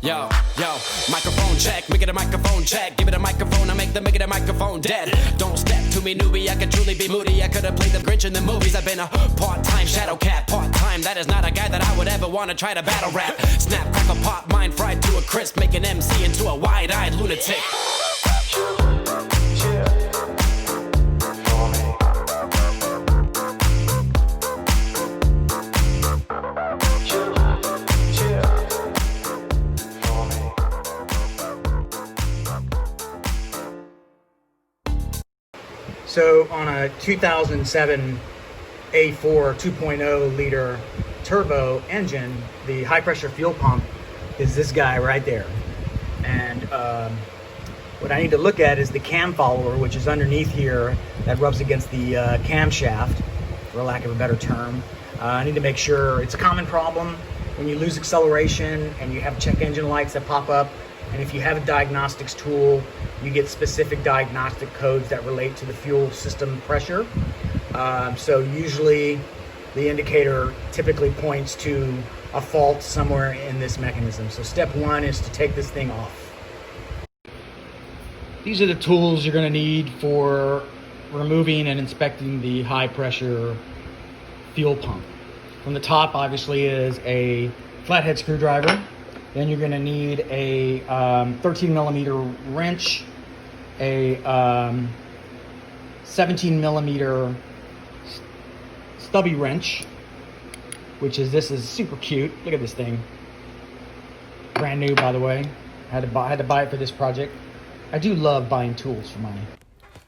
Yo, microphone check, make it a microphone check. Give it a microphone, I make it a microphone dead. Don't step to me, newbie, I could truly be moody. I could have played the Grinch in the movies. I've been a part-time shadow cat, part-time. That is not a guy that I would ever want to try to battle rap. Snap, crackle, pop, mind fried to a crisp. Make an MC into a wide-eyed lunatic. So on a 2007 A4 2.0 liter turbo engine, the high pressure fuel pump is this guy right there. And what I need to look at is the cam follower, which is underneath here, that rubs against the camshaft, for lack of a better term. I need to make sure, it's a common problem when you lose acceleration and you have check engine lights that pop up. And if you have a diagnostics tool, you get specific diagnostic codes that relate to the fuel system pressure. So usually the indicator typically points to a fault somewhere in this mechanism. So step one is to take this thing off. These are the tools you're going to need for removing and inspecting the high pressure fuel pump. From the top obviously is a flathead screwdriver. Then you're going to need a 13 millimeter wrench, a 17 millimeter stubby wrench, which is, this is super cute. Look at this thing. Brand new, by the way. Had to buy it for this project. I do love buying tools for money.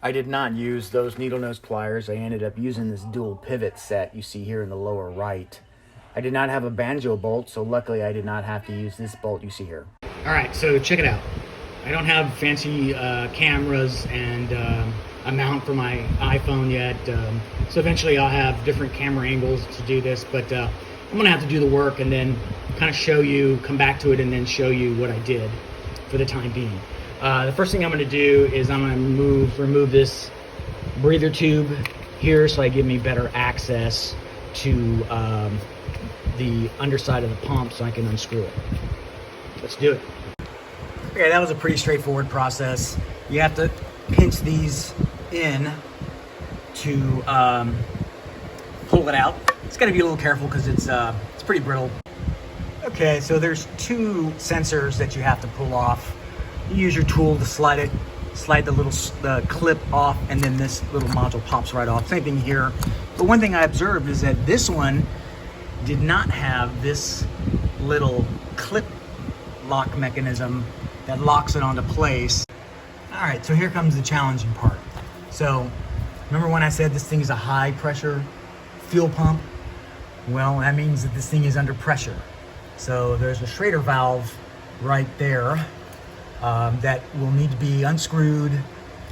I did not use those needle nose pliers. I ended up using this dual pivot set you see here in the lower right. I did not have a banjo bolt, so luckily I did not have to use this bolt you see here. All right, so check it out. I don't have fancy cameras and a mount for my iPhone yet, so eventually I'll have different camera angles to do this, but I'm gonna have to do the work and then kind of show you, come back to it and then show you what I did for the time being. The first thing I'm gonna do is I'm gonna remove this breather tube here so I give me better access to the underside of the pump so I can unscrew it. Let's do it. Okay, that was a pretty straightforward process. You have to pinch these in to pull it out. It's got to be a little careful because it's pretty brittle. Okay, so there's two sensors that you have to pull off. You use your tool to slide the clip off, and then this little module pops right off. Same thing here. But one thing I observed is that this one did not have this little clip lock mechanism that locks it onto place. All right, so here comes the challenging part. So remember when I said this thing is a high pressure fuel pump? Well, that means that this thing is under pressure. So there's a Schrader valve right there that will need to be unscrewed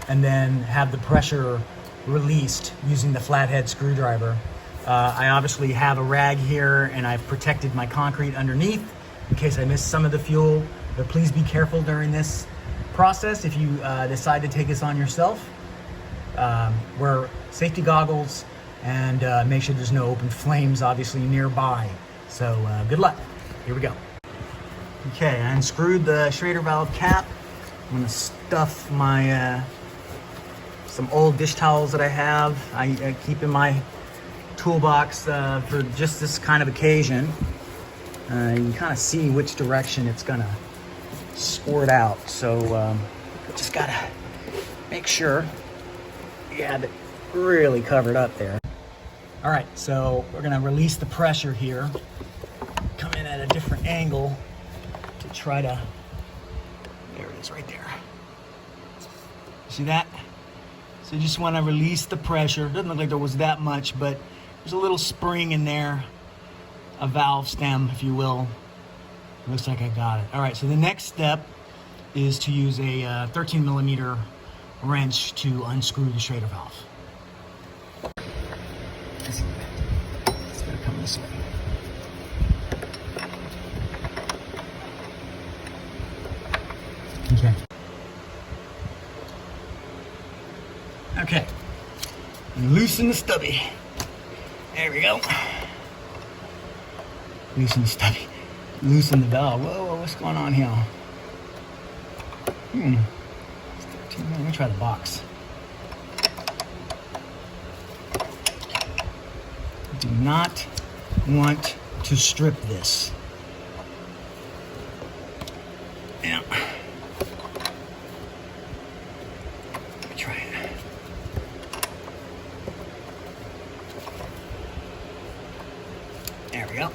and then have the pressure released using the flathead screwdriver. I obviously have a rag here and I've protected my concrete underneath in case I miss some of the fuel, but please be careful during this process if you decide to take this on yourself. Wear safety goggles and make sure there's no open flames obviously nearby. So good luck. Here we go. Okay, I unscrewed the Schrader valve cap. I'm gonna stuff my some old dish towels that I have. I keep in my toolbox for just this kind of occasion. You can kind of see which direction it's gonna squirt out. So just gotta make sure you have it really covered up there. All right, so we're gonna release the pressure here. Come in at a different angle to try to, there it is right there. See that? So you just wanna release the pressure. Doesn't look like there was that much, but there's a little spring in there, a valve stem, if you will. Looks like I got it. All right, so the next step is to use a 13 millimeter wrench to unscrew the Schrader valve. It's gonna come this way. Okay. Okay. And loosen the stubby. There we go. Loosen the stubby. loosen the valve. Whoa, what's going on here? Let me try the box. Do not want to strip this. Yeah. Let me try it. There we go.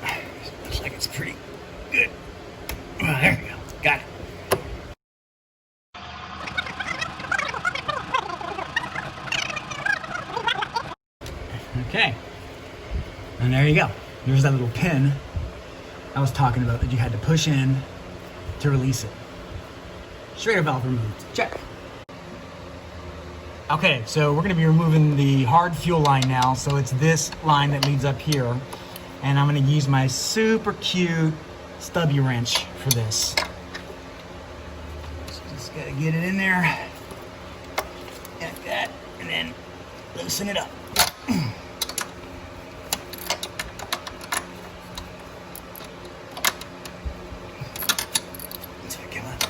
Looks like it's pretty good. Oh, there we go. Got it. Okay. And there you go. There's that little pin I was talking about that you had to push in to release it. Schrader valve removed. Check. Okay, so we're going to be removing the hard fuel line now. So it's this line that leads up here. And I'm going to use my super cute stubby wrench for this. So just got to get it in there. Like that. And then loosen it up.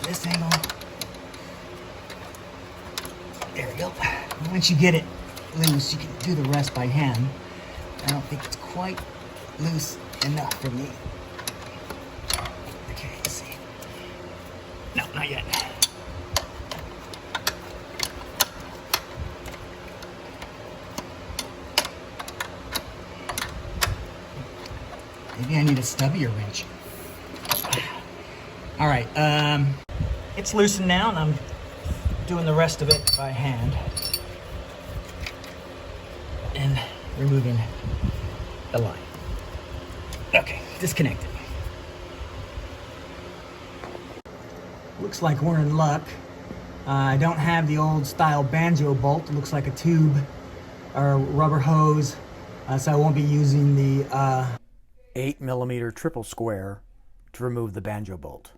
This angle. There we go. Once you get it loose, you can do the rest by hand. I don't think it's quite loose enough for me. Okay, let's see. No, not yet. Maybe I need a stubbier wrench. All right, it's loosened now, and I'm doing the rest of it by hand and removing the line. Okay, disconnected. Looks like we're in luck. I don't have the old style banjo bolt. It looks like a tube or rubber hose, so I won't be using the 8mm triple square to remove the banjo bolt.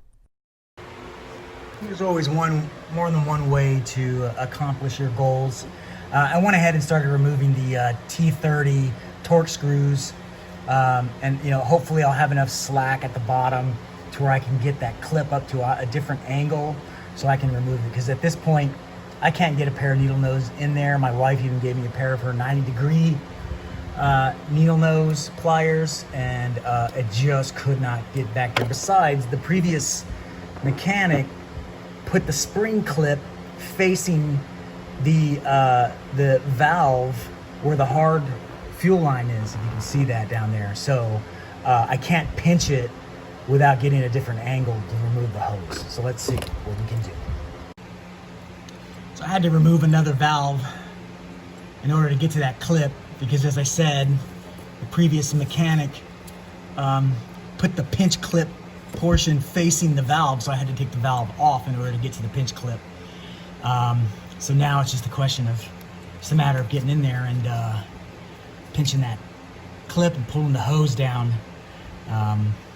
There's always more than one way to accomplish your goals. I went ahead and started removing the T30 torque screws, and hopefully I'll have enough slack at the bottom to where I can get that clip up to a different angle so I can remove it. Because at this point, I can't get a pair of needle nose in there. My wife even gave me a pair of her 90-degree needle nose pliers, and it just could not get back there. Besides, the previous mechanic put the spring clip facing the valve where the hard fuel line is, if you can see that down there. So I can't pinch it without getting a different angle to remove the hose. So let's see what we can do. So I had to remove another valve in order to get to that clip, because as I said, the previous mechanic put the pinch clip portion facing the valve, so I had to take the valve off in order to get to the pinch clip. So now it's just a question of, it's a matter of getting in there and pinching that clip and pulling the hose down.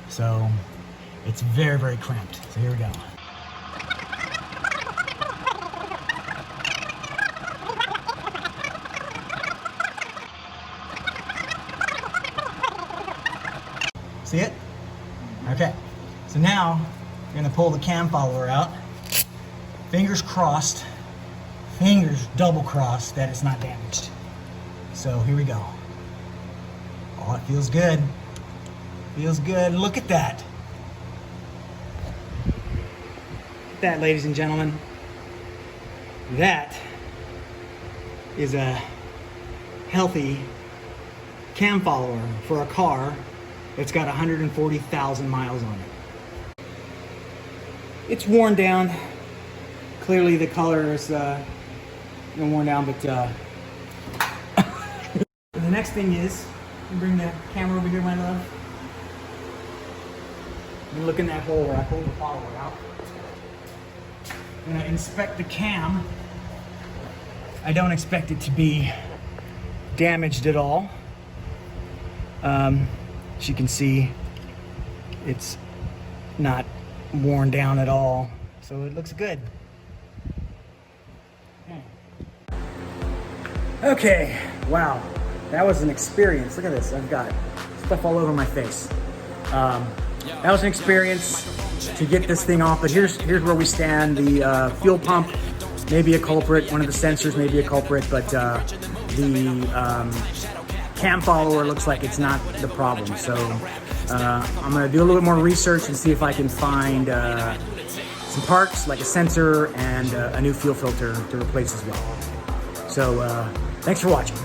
So it's very, very cramped. So here we go. See it? Okay. So now we're going to pull the cam follower out. Fingers crossed, fingers double crossed that it's not damaged. So here we go. Oh, it feels good. Feels good. Look at that. Look at that, ladies and gentlemen. That is a healthy cam follower for a car that's got 140,000 miles on it. It's worn down. Clearly the color is worn down, but the next thing is, bring the camera over here, my love. And look in that hole where I pulled the follower out. I'm gonna inspect the cam. I don't expect it to be damaged at all. As you can see, it's not worn down at all, so it looks good. Okay, wow, that was an experience. Look at this, I've got stuff all over my face. that was an experience to get this thing off, but here's where we stand. The fuel pump may be a culprit, one of the sensors may be a culprit, but the cam follower looks like it's not the problem. So I'm gonna do a little bit more research and see if I can find some parts like a sensor and a new fuel filter to replace as well. So thanks for watching.